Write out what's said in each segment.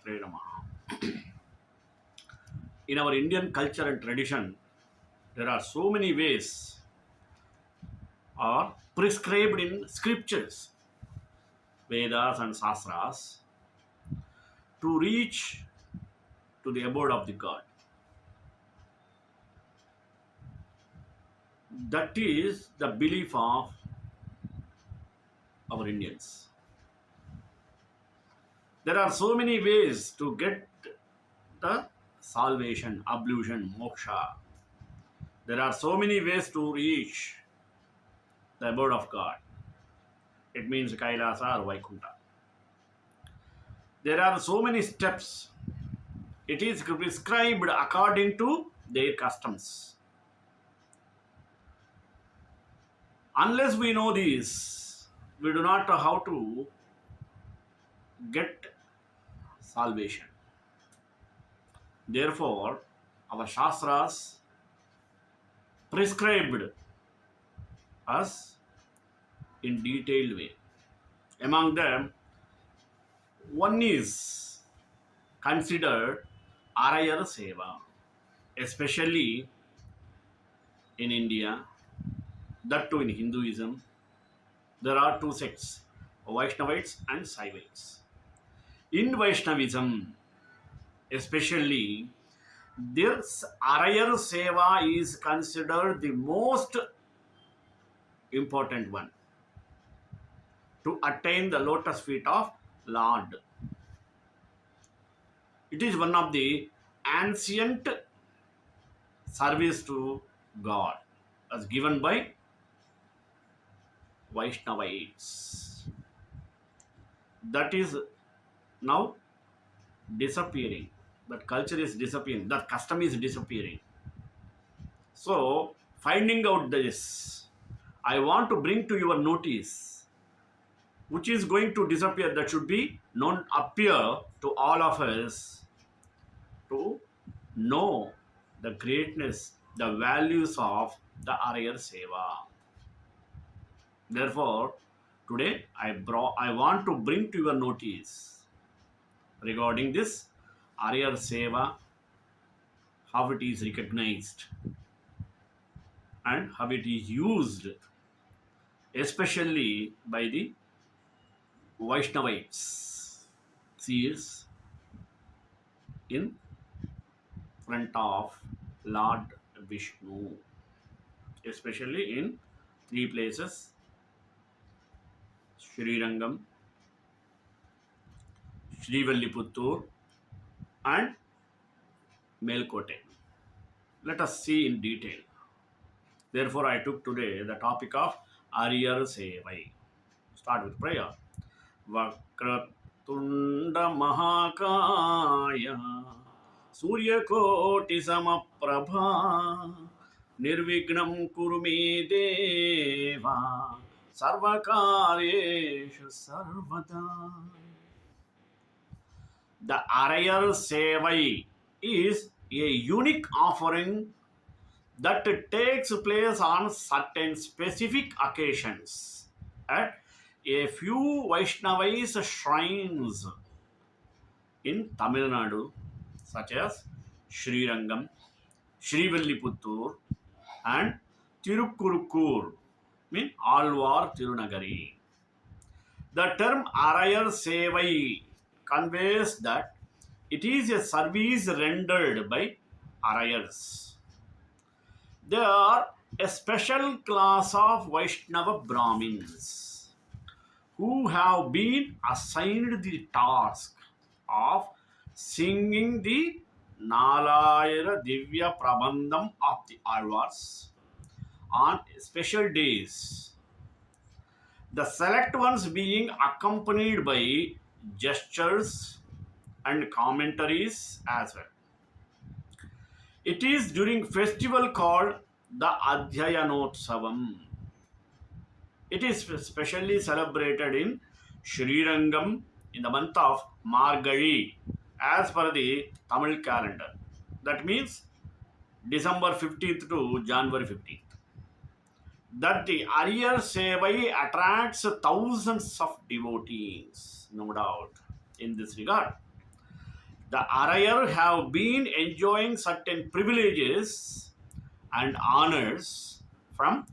Matre Namaha. In our Indian culture and tradition, there are so many ways are prescribed in scriptures, Vedas and Sastras to reach to the abode of the God. That is the belief of our Indians. There are so many ways to get the salvation, ablution, moksha. There are so many ways to reach the abode of God. It means Kailasa or Vaikuntha. There are so many steps. It is prescribed according to their customs. Unless we know this, we do not know how to get salvation. Therefore, our Shastras prescribed us in detailed way. Among them, one is considered Araiyar Seva, especially in India, that too in Hinduism. There are two sects, Vaishnavites and Saivites. In Vaishnavism, especially, this Araiyar Seva is considered the most important one to attain the lotus feet of Lord. It is one of the ancient service to God as given by Vaishnavites. That is now disappearing. That culture is disappearing. That custom is disappearing. So, finding out this, I want to bring to your notice which is going to disappear, that should be known, appear to all of us to know the greatness, the values of the Araiyar Seva. Therefore, today I want to bring to your notice regarding this Araiyar Seva, how it is recognized and how it is used, especially by the Vaishnavites. Seers in front of Lord Vishnu, especially in three places: Srirangam, Srivilliputturu, and Melkote. Let us see in detail. Therefore, I took today the topic of Araiyar Sevai. Start with prayer. Vakratunda Mahakaya Suryakoti Samaprabha Nirvignam Kurume Deva Sarvakareshu Sarvada. The Araiyar Sevai is a unique offering that takes place on certain specific occasions at a few Vaishnavais shrines in Tamil Nadu, such as Srirangam, Srivilliputturu, and Tirukkurukkur, mean Alvar Tirunagari. The term Araiyar Sevai conveys that it is a service rendered by Araiyars. They are a special class of Vaishnava Brahmins who have been assigned the task of singing the Nalayana Divya Prabandham of the Alvars on special days. The select ones being accompanied by gestures and commentaries as well. It is during festival called the Adhyayanotsavam. It is specially celebrated in Srirangam in the month of Margazhi as per the Tamil calendar. That means December 15th to January 15th. That the Araiyar Sevai attracts thousands of devotees, no doubt, in this regard. The Araiyar have been enjoying certain privileges and honors from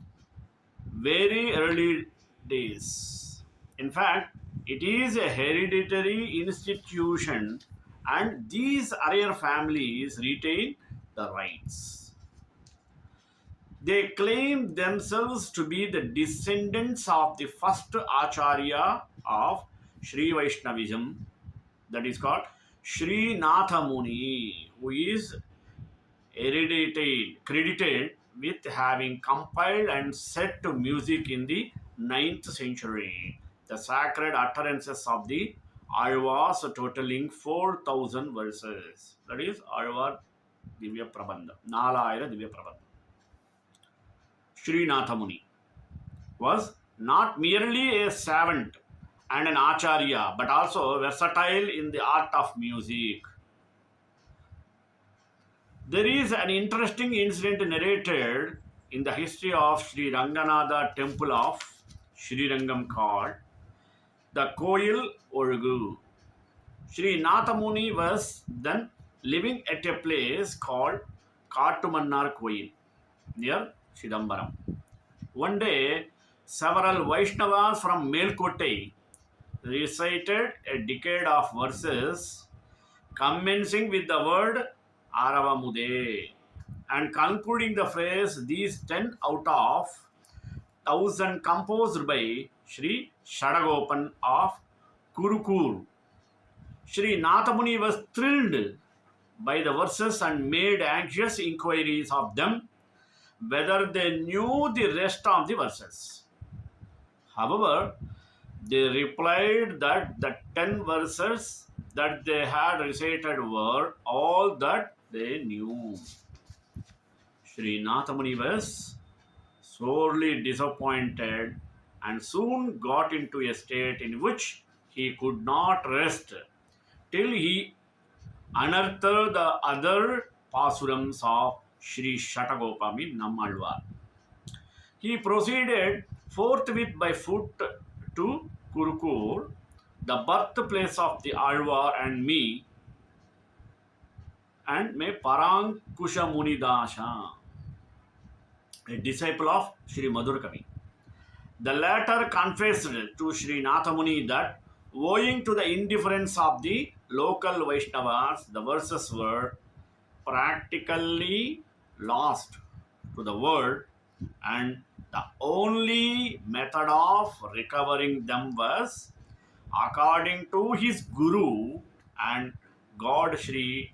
very early days. In fact, it is a hereditary institution, and these Araiyar families retain the rights. They claim themselves to be the descendants of the first Acharya of Sri Vaishnavism, that is called Sri Natha Muni, who is credited with having compiled and set to music in the 9th century the sacred utterances of the Alvas totaling 4,000 verses. That is Alvar Divya Prabandha, Nalayana Divya Prabandha. Srinatha Muni was not merely a savant and an acharya, but also versatile in the art of music. There is an interesting incident narrated in the history of Sri Ranganatha temple of Sri Rangam called the Koil Orugu. Sri Nathamuni was then living at a place called Kattumannar Koil near Chidambaram. One day, several Vaishnavas from Melkote recited a decade of verses commencing with the word Aravamude and concluding the phrase these 10 out of 1000 composed by Sri Shadagopan of Kurukur. Sri Nathamuni was thrilled by the verses and made anxious inquiries of them whether they knew the rest of the verses. However, they replied that the 10 verses that they had recited were all that they knew. Sri Nathamuni was sorely disappointed and soon got into a state in which he could not rest till he unearthed the other pasurams of Sri Shatagopami Nammalvar. He proceeded forthwith by foot to Kurukur, the birthplace of the Alvar and me, and may Parankusha Munidasha, a disciple of Sri Madhurakavi. The latter confessed to Sri Nathamuni that owing to the indifference of the local Vaishnavas, the verses were practically lost to the world, and the only method of recovering them was, according to his Guru and God Sri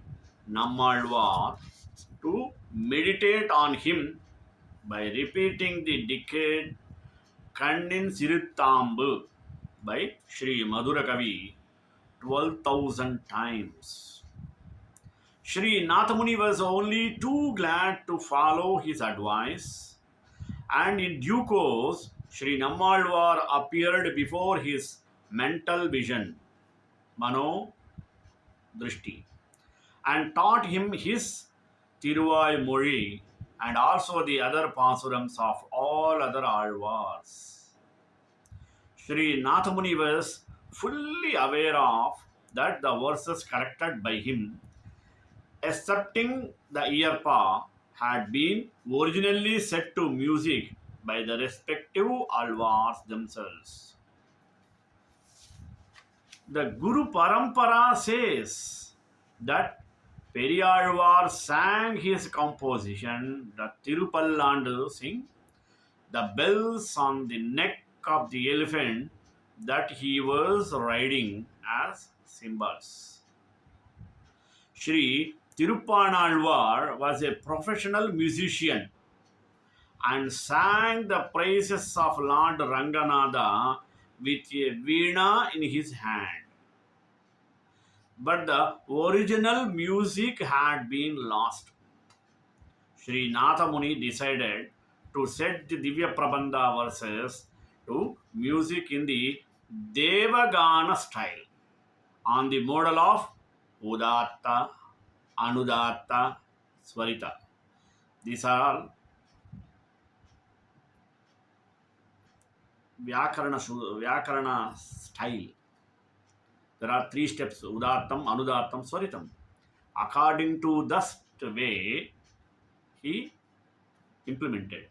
Nammalvar, to meditate on him by repeating the decade Kannin Siruttambu by Sri Madhurakavi 12,000 times. Sri Nathamuni was only too glad to follow his advice, and in due course, Sri Nammalvar appeared before his mental vision, Mano Drishti, and taught him his Tiruvai Mori and also the other pasurams of all other Alvars. Sri Nathamuni was fully aware of that the verses collected by him, excepting the Iyarpa, had been originally set to music by the respective Alvars themselves. The Guru Parampara says that Periyalvar sang his composition, the Tirupallandu sing, the bells on the neck of the elephant that he was riding as cymbals. Sri Tirupanalvar was a professional musician and sang the praises of Lord Ranganatha with a veena in his hand. But the original music had been lost. Sri Nathamuni decided to set the Divya Prabandha verses to music in the Devagana style on the model of Udatta, Anudatta, Swarita. These are all Vyakarana style. There are three steps: Udattam, Anudattam, Swaritam. according to the way he implemented.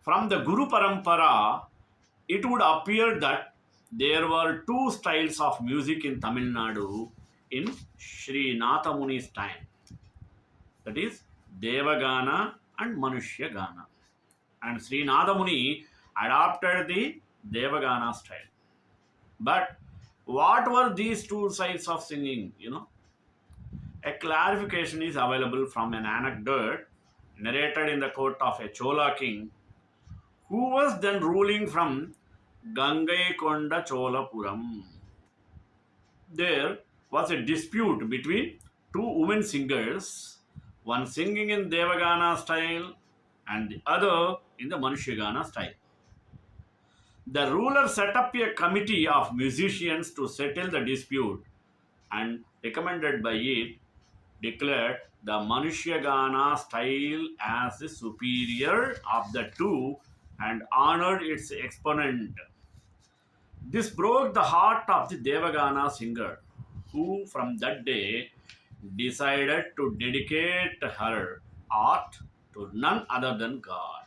From the Guru Parampara, it would appear that there were two styles of music in Tamil Nadu in Sri Nathamuni's time, that is Devagana and Manushya Gana. And Sri Nathamuni adopted the Devagana style. But what were these two sides of singing? A clarification is available from an anecdote narrated in the court of a Chola king who was then ruling from Gangaikonda Cholapuram. There was a dispute between two women singers, one singing in Devagana style and the other in the Manushagana style. The ruler set up a committee of musicians to settle the dispute and, recommended by it, declared the Manushagana style as the superior of the two and honored its exponent. This broke the heart of the Devagana singer, who from that day decided to dedicate her art to none other than God.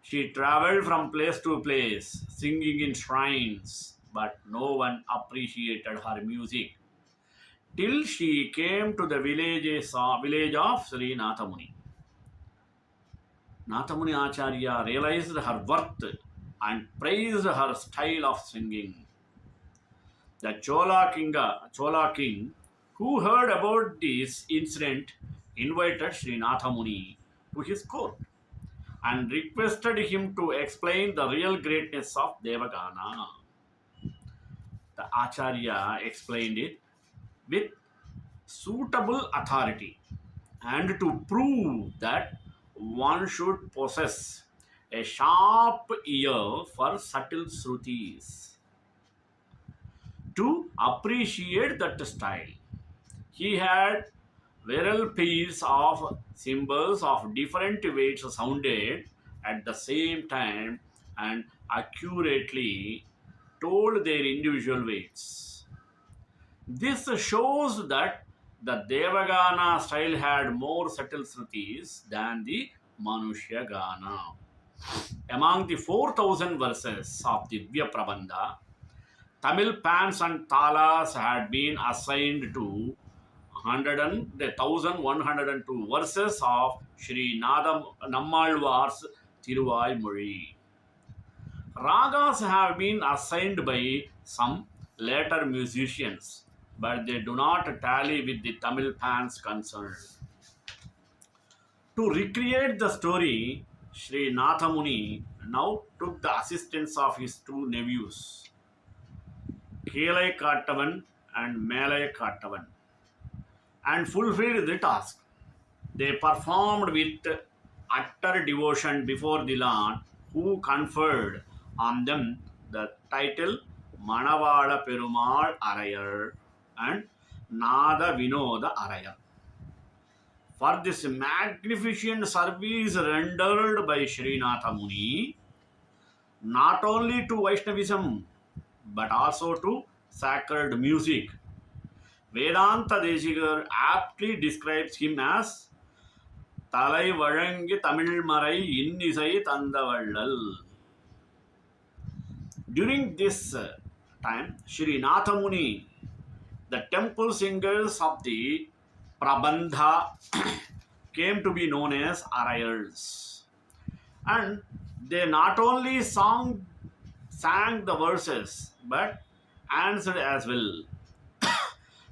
She traveled from place to place, singing in shrines, but no one appreciated her music till she came to the village of Sri Nathamuni. Nathamuni Acharya realized her worth and praised her style of singing. The Chola king, who heard about this incident, invited Sri Nathamuni to his court and requested him to explain the real greatness of Devagana. The Acharya explained it with suitable authority and to prove that one should possess a sharp ear for subtle shrutis to appreciate that style. He had several pairs of cymbals of different weights sounded at the same time and accurately told their individual weights. This shows that the Devagana style had more subtle shrutis than the Manushya Gana. Among the 4,000 verses of the Divya Prabandha, Tamil pans and talas had been assigned to 1,102 verses of Sri Nammalwar's Thiruvaimozhi. Ragas have been assigned by some later musicians, but they do not tally with the Tamil pans concerned. To recreate the story, Sri Nathamuni now took the assistance of his two nephews, Kelai Kattavan and Melai Kattavan, and fulfilled the task. They performed with utter devotion before the Lord, who conferred on them the title Manavala Perumal Araiyar and Nada Vinoda Araiyar. For this magnificent service rendered by Srinath Muni, not only to Vaishnavism but also to sacred music, Vedanta Desigar aptly describes him as Talai Varangi Tamil Marai Innisai Tandavallal. During this time, Sri Nathamuni, the temple singers of the Prabandha, came to be known as Araiyars. And they not only sang the verses but answered as well.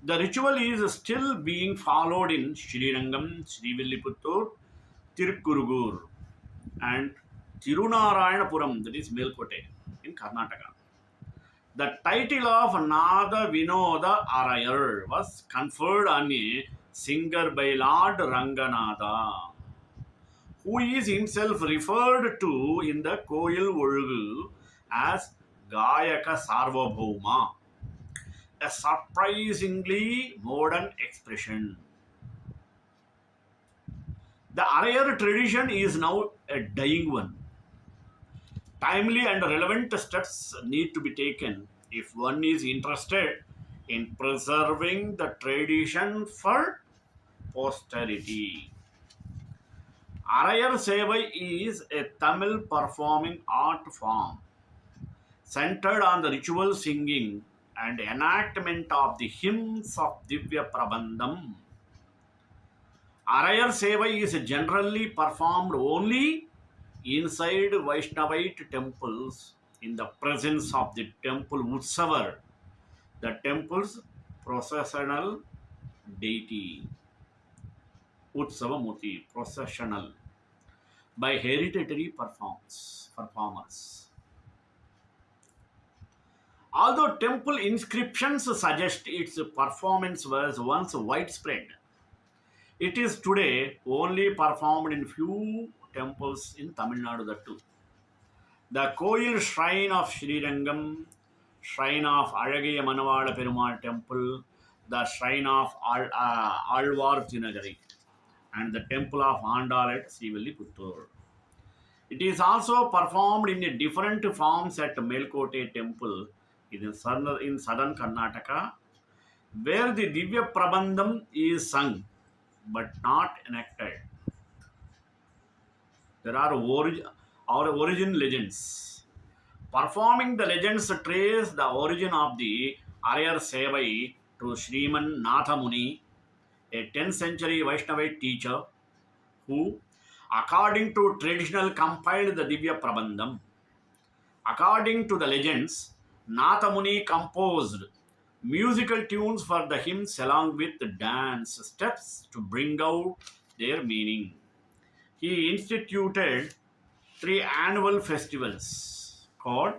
The ritual is still being followed in Srirangam, Srivilliputtur, Tirukkurugur, and Tirunarayanapuram, that is Melkote, in Karnataka. The title of Nada Vinoda Araiyar was conferred on a singer by Lord Ranganatha, who is himself referred to in the Koil Olugu as Gayaka Sarvabhauma, a surprisingly modern expression. The Araiyar tradition is now a dying one. Timely and relevant steps need to be taken if one is interested in preserving the tradition for posterity. Araiyar Sevai is a Tamil performing art form centered on the ritual singing and enactment of the hymns of Divya Prabandham. Araiyar Sevai is generally performed only inside Vaishnavite temples in the presence of the temple Utsavar, the temple's processional deity. Utsavamurti, processional, by hereditary performers. Although temple inscriptions suggest its performance was once widespread, it is today only performed in few temples in Tamil Nadu. That too. The Koil Shrine of Srirangam, Shrine of Azhagiya Manavala Perumal Temple, the Shrine of Alvar Tinagari, and the Temple of Andal at Srivilliputturu. It is also performed in different forms at Melkote Temple in southern Karnataka, where the Divya Prabandham is sung but not enacted. There are origin legends. Performing the legends trace the origin of the Araiyar Sevai to Sriman Nathamuni, a 10th century Vaishnavite teacher who, according to traditional, compiled the Divya Prabandham. According to the legends, Nathamuni composed musical tunes for the hymns along with dance steps to bring out their meaning. He instituted three annual festivals called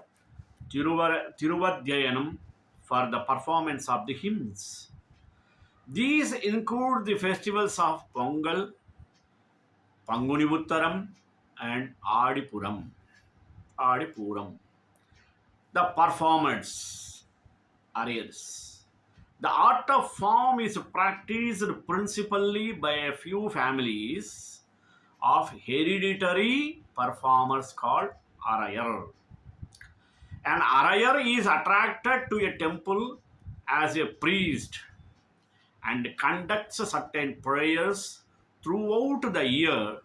Tiruvadhyayanam for the performance of the hymns. These include the festivals of Pongal, Pangunivuttaram, and Adipuram. The performance arrears. The art of form is practiced principally by a few families of hereditary performers called Araiyar. An Araiyar is attracted to a temple as a priest and conducts certain prayers throughout the year,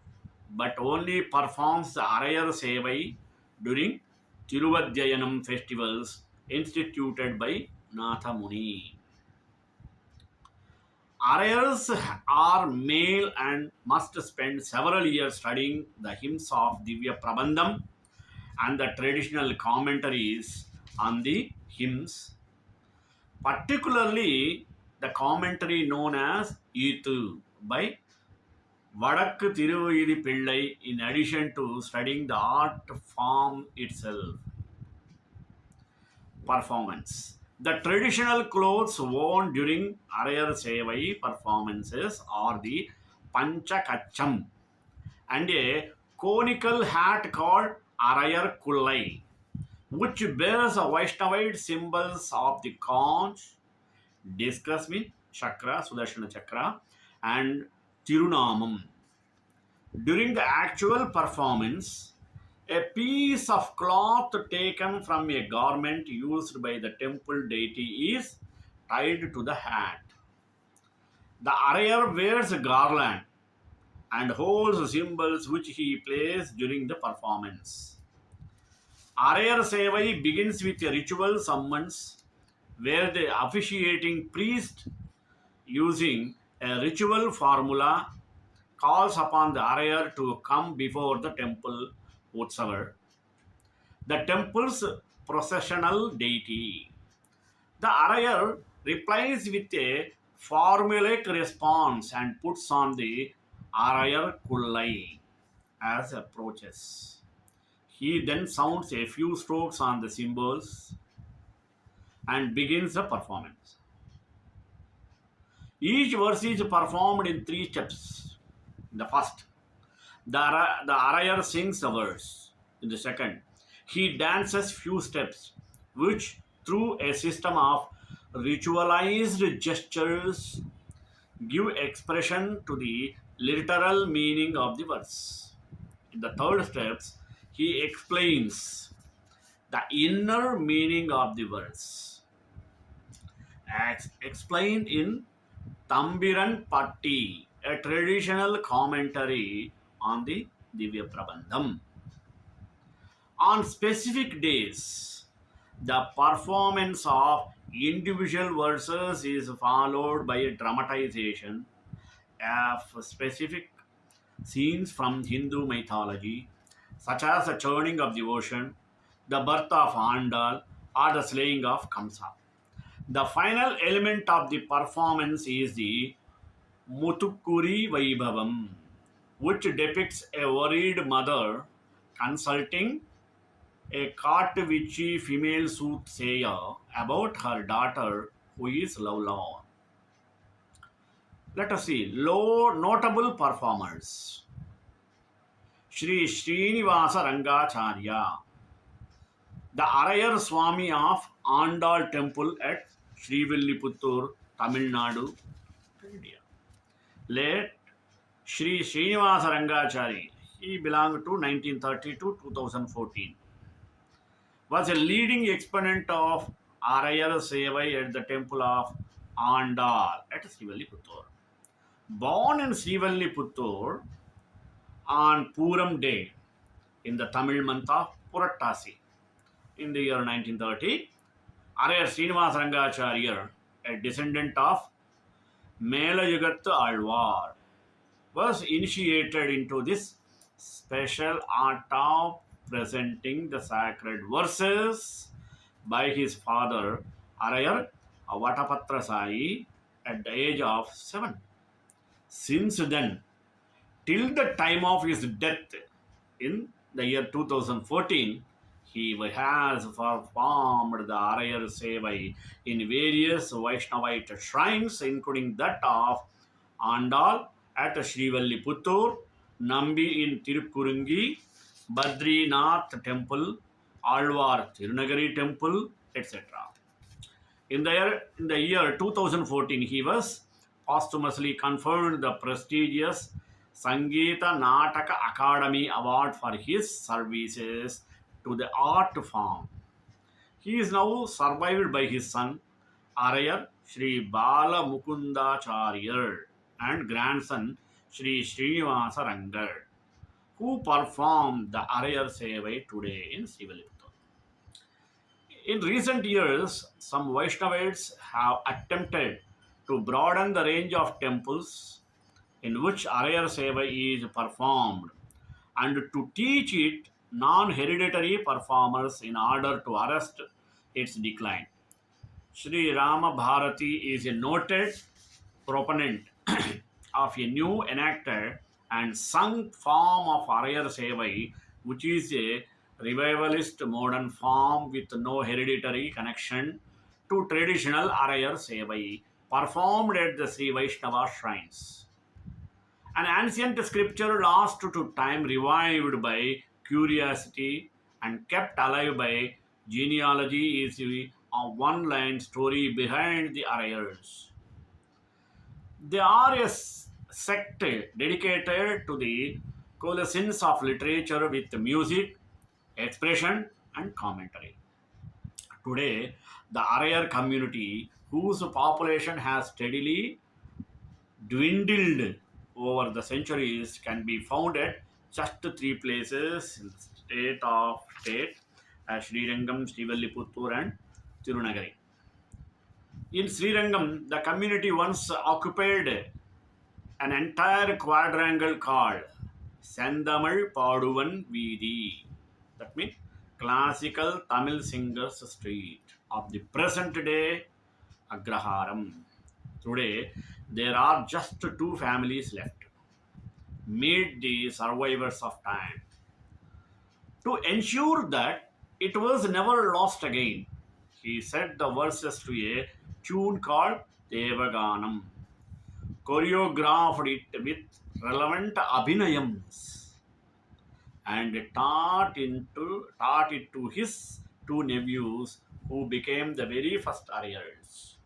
but only performs the Araiyar Sevai during Tiruvadhyayanam festivals instituted by Natha Muni. Araiyars are male and must spend several years studying the hymns of Divya Prabandham and the traditional commentaries on the hymns, particularly the commentary known as Ithu by Vadakku Tiruvidi Pillai, in addition to studying the art form itself. Performance. The traditional clothes worn during Araiyar Sevai performances are the Panchakacham and a conical hat called Araiyar Kullai, which bears a Vaishnavite symbols of the conch, discus with chakra, Sudarshana chakra, and Tirunamam. During the actual performance, a piece of cloth taken from a garment used by the temple deity is tied to the hat. The Araiyar wears a garland and holds symbols which he plays during the performance. Araiyar Sevai begins with a ritual summons where the officiating priest, using a ritual formula, calls upon the Araiyar to come before the temple Utsavar, the temple's processional deity. The Araiyar replies with a formulaic response and puts on the Araiyar Kullai as approaches. He then sounds a few strokes on the cymbals and begins the performance. Each verse is performed in three steps. The first, the Araiyar sings a verse. In the second, he dances few steps, which through a system of ritualized gestures give expression to the literal meaning of the verse. In the third steps, he explains the inner meaning of the verse. explained in Tambiran Patti, a traditional commentary on the Divya Prabandham. On specific days, the performance of individual verses is followed by a dramatization of specific scenes from Hindu mythology, such as the churning of the ocean, the birth of Andal, or the slaying of Kamsa. The final element of the performance is the Muthukuri Vaibhavam, which depicts a worried mother consulting a Katvichi female soothsayer about her daughter who is lovelorn. Let us see low notable performers. Sri Srinivasa Rangacharya, the Araiyar Swami of Andal Temple at Srivilliputtur, Tamil Nadu, India. Late Sri Srinivasa Rangachari, he belonged to 1930 to 2014, was a leading exponent of Araiyar Sevai at the temple of Andal at Srivilliputtur. Born in Srivilliputtur on Puram Day in the Tamil month of Purattasi in the year 1930, Araiyar Srinivasa Rangacharya, a descendant of Melayugattu Alvar, was initiated into this special art of presenting the sacred verses by his father Araiyar Vatapatra Sai at the age of 7. Since then, till the time of his death in the year 2014, he has performed the Araiyar Sevai in various Vaishnavite shrines, including that of Andal at Srivalliputtur, Nambi in Tirupurungi, Badrinath Temple, Alvar Tirunagari Temple, etc. In the year 2014, he was posthumously conferred the prestigious Sangeeta Nataka Academy Award for his services to the art form. He is now survived by his son Araiyar Sri Bala Mukundacharya and grandson Sri Srinivasa Rangar, who performed the Araiyar Sevai today in Sivaliputtur. In recent years, some Vaishnavites have attempted to broaden the range of temples in which Araiyar Sevai is performed and to teach it non-hereditary performers in order to arrest its decline. Sri Rama Bharati is a noted proponent of a new enacted and sung form of Araiyar Sevai, which is a revivalist modern form with no hereditary connection to traditional Araiyar Sevai performed at the Sri Vaishnava shrines. An ancient scripture lost to time, revived by curiosity, and kept alive by genealogy is a one line story behind the Araiyars. They are a sect dedicated to the coalescence of literature with music, expression, and commentary. Today, the Araiyar community, whose population has steadily dwindled over the centuries, can be found at just three places in the state as Srirangam, Srivalliputtur, and Tirunagari. In Srirangam, the community once occupied an entire quadrangle called Sendamal Paduvan Veedi. That means classical Tamil singers street of the present day Agraharam. Today, there are just two families left. Meet the survivors of time. To ensure that it was never lost again, he set the verses to a tune called Devaganam, choreographed it with relevant abhinayams, and taught it to his two nephews who became the very first Ariyars.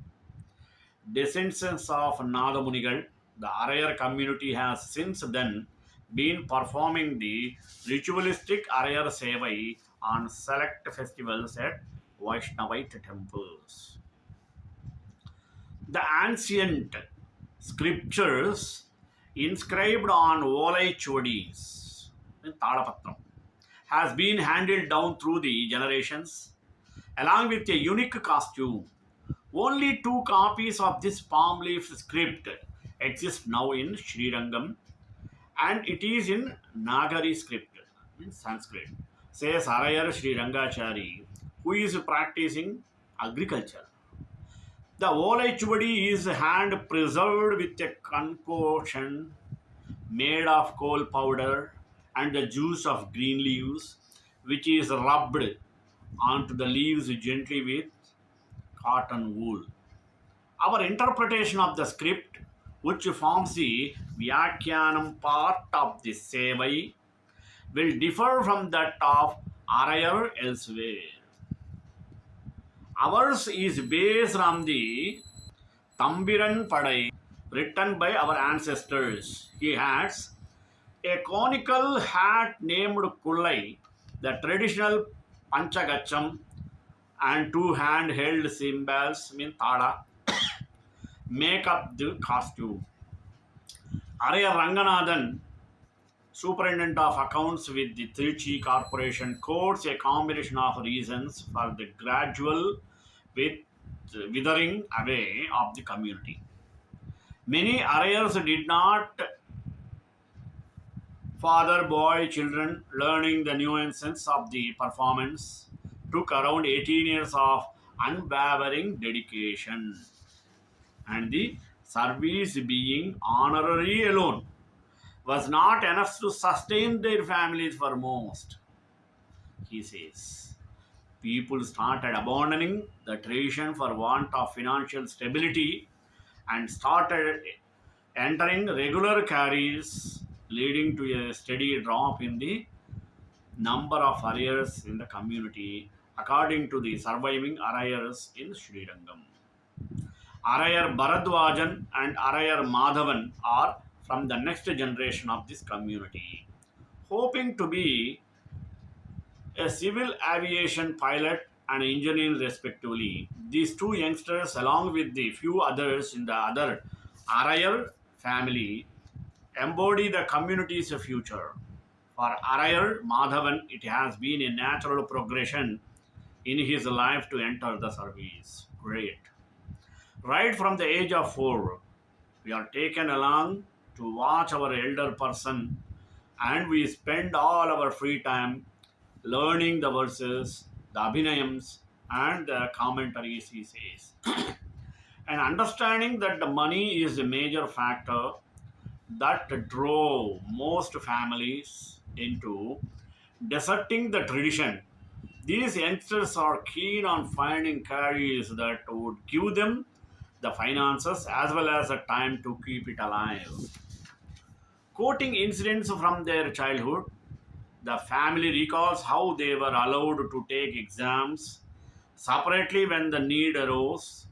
Descendants of Nadamunigal, the Araiyar community has since then been performing the ritualistic Araiyar Sevai on select festivals at Vaishnavite temples. The ancient scriptures inscribed on Volaichudi's Tadapatram has been handed down through the generations along with a unique costume. Only two copies of this palm leaf script exist now in Sri Rangam, and it is in Nagari script, in Sanskrit, says Araiyar Sri Rangachari, who is practicing agriculture. The Volaichuvadi is hand preserved with a concoction made of coal powder and the juice of green leaves, which is rubbed onto the leaves gently with cotton wool. Our interpretation of the script, which forms the Vyakyanam part of the Sevai, will differ from that of Araiyar elsewhere. Ours is based on the Tambiran Padai written by our ancestors. He has a conical hat named Kullai, the traditional Panchagacham, and two hand-held cymbals, mean Tada, make up the costume. Arya Ranganathan, Superintendent of Accounts with the Trichy Corporation, quotes a combination of reasons for the gradual withering away of the community. Many Arayars did not father, boy, children. Learning the nuances of the performance took around 18 years of unwavering dedication, and the service being honorary alone was not enough to sustain their families for most, he says. People started abandoning the tradition for want of financial stability and started entering regular carries, leading to a steady drop in the number of arrears in the community, according to the surviving arrears in Sri Rangam. Araiyar Bharadwajan and Araiyar Madhavan are from the next generation of this community, hoping to be a civil aviation pilot and engineer respectively. These two youngsters, along with the few others in the other Araiyar family, embody the community's future. For Araiyar Madhavan, it has been a natural progression in his life to enter the service. Great. Right from the age of 4, we are taken along to watch our elder person, and we spend all our free time learning the verses, the abhinayams, and the commentaries, he says. And understanding that the money is a major factor that drove most families into deserting the tradition. These youngsters are keen on finding careers that would give them the finances as well as the time to keep it alive. Quoting incidents from their childhood, the family recalls how they were allowed to take exams separately when the need arose,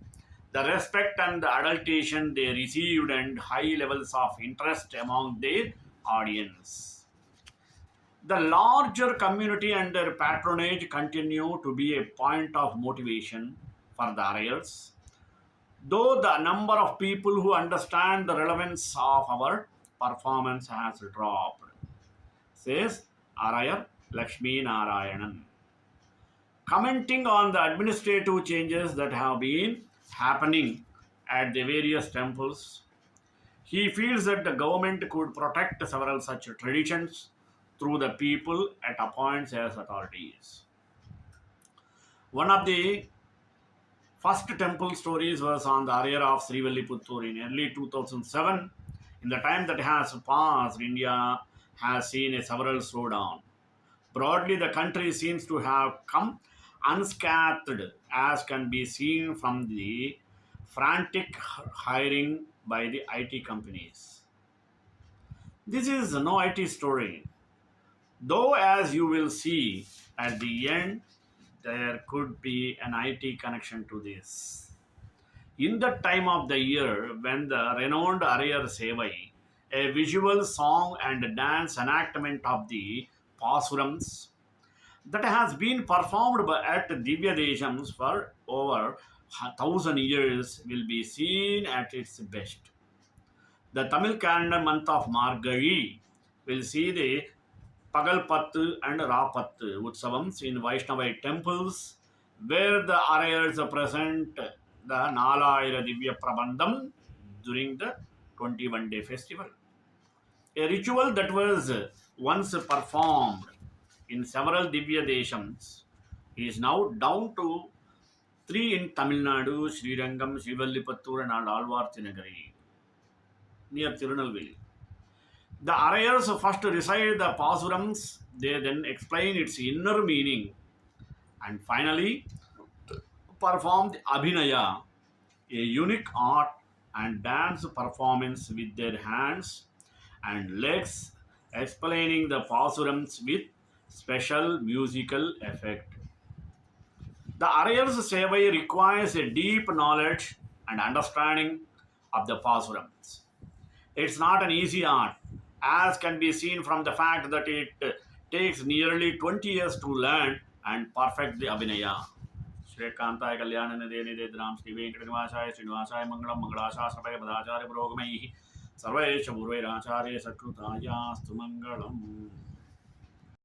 the respect and the adulation they received, and high levels of interest among their audience. The larger community and their patronage continue to be a point of motivation for the Arrears, though the number of people who understand the relevance of our performance has dropped, says Arayar Lakshmi Narayanan. Commenting on the administrative changes that have been happening at the various temples, he feels that the government could protect several such traditions through the people it appoints as authorities. One of the first temple stories was on the area of Srivilliputtur in early 2007. In the time that has passed, India has seen a several slowdown. Broadly, the country seems to have come unscathed, as can be seen from the frantic hiring by the IT companies. This is no IT story, though, as you will see at the end, there could be an IT connection to this. In the time of the year when the renowned Araiyar Sevai, a visual song and dance enactment of the Pasurams that has been performed at Divya Deshams for over thousand years will be seen at its best. The Tamil calendar month of Margazhi will see the Pagalpattu and Rapattu Utsavams in Vaishnava temples, where the Araiyars present the Nalayira Divya Prabandham during the 21-day festival. A ritual that was once performed in several Divya Deshams is now down to three in Tamil Nadu, Srirangam, Srivallipattur, and Alvarthinagari near Tirunelveli. The Araiyars first recite the Pasurams, they then explain its inner meaning, and finally perform the Abhinaya, a unique art and dance performance with their hands and legs, explaining the Pasurams with special musical effect. The Araiyar's Sevai requires a deep knowledge and understanding of the Pasurams. It's not an easy art, as can be seen from the fact that it takes nearly 20 years to learn and perfect the Abhinaya. Shrekantai Kalyanana Denidram Sri Venkatnivasaya Srinivasaya Mangalam Mangalasasapaya Padacharya Purogamaihi Sarvesha Purvairacharya Sakrutaya Stu Mangalam.